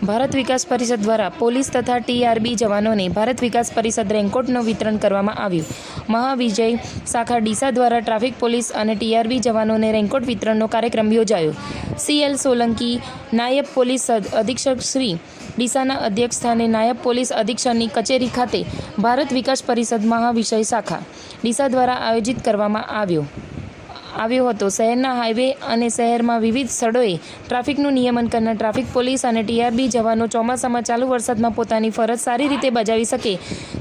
ભારત વિકાસ પરિષદ દ્વારા પોલીસ તથા ટીઆરબી જવાનોને ભારત વિકાસ પરિષદ રેનકોટનું વિતરણ કરવામાં આવ્યું. મહાવિજય શાખા ડીસા દ્વારા ટ્રાફિક પોલીસ અને ટીઆરબી જવાનોને રેનકોટ વિતરણનો કાર્યક્રમ યોજાયો. CL સોલંકી નાયબ પોલીસ અધિક્ષક શ્રી ડીસાના અધ્યક્ષસ્થાને નાયબ પોલીસ અધિક્ષકની કચેરી ખાતે ભારત વિકાસ પરિષદ મહાવિજય શાખા ડીસા દ્વારા આયોજિત કરવામાં આવ્યો હતો. શહેરના હાઈવે અને શહેરમાં વિવિધ સ્થળોએ ટ્રાફિકનું નિયમન કરનાર ટ્રાફિક પોલીસ અને ટીઆરબી જવાનો ચોમાસામાં ચાલુ વરસાદમાં પોતાની ફરજ સારી રીતે બજાવી શકે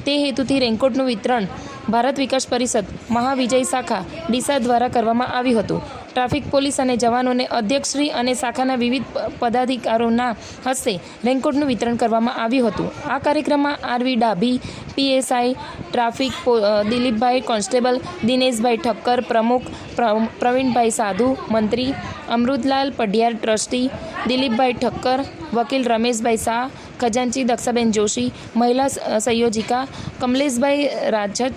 તે હેતુથી રેનકોટનું વિતરણ ભારત વિકાસ પરિષદ મહાવિજય શાખા ડીસા દ્વારા કરવામાં આવ્યું હતું. ટ્રાફિક પોલીસ અને જવાનોને અધ્યક્ષશ્રી અને શાખાના વિવિધ પદાધિકારીઓના હસ્તે રેનકોટનું વિતરણ કરવામાં આવ્યું હતું. આ કાર્યક્રમમાં RV ડાભી, PSI ટ્રાફિક દિલીપભાઈ, કોન્સ્ટેબલ દિનેશભાઈ ઠક્કર, પ્રમુખ પ્રવીણભાઈ સાધુ, મંત્રી અમૃતલાલ પઢિયાર, ટ્રસ્ટી દિલીપભાઈ ઠક્કર, વકીલ રમેશભાઈ શાહ, ખજાનચી દક્ષાબેન જોશી, મહિલા સંયોજિકા કમલેશભાઈ રાજજ,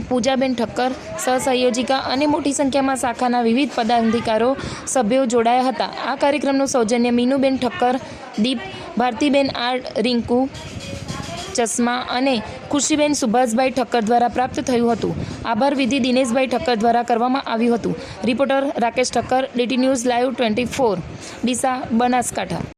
પૂજાબેન ઠક્કર સહસંયોજિકા અને મોટી સંખ્યામાં શાખાના વિવિધ પદાધિકારીઓ સભ્યો જોડાયા હતા. આ કાર્યક્રમનું સૌજન્ય મીનુબેન ઠક્કર, દીપ, ભારતીબેન આર્ટ, રિંકુ ચશ્મા અને ખુશીબેન સુભાષભાઈ ઠક્કર દ્વારા પ્રાપ્ત થયું હતું. આભાર વિધિ દિનેશભાઈ ઠક્કર દ્વારા કરવામાં આવ્યું હતું. Reporter Rakesh Thakkar, DT news live 24, Deesa, Banaskantha.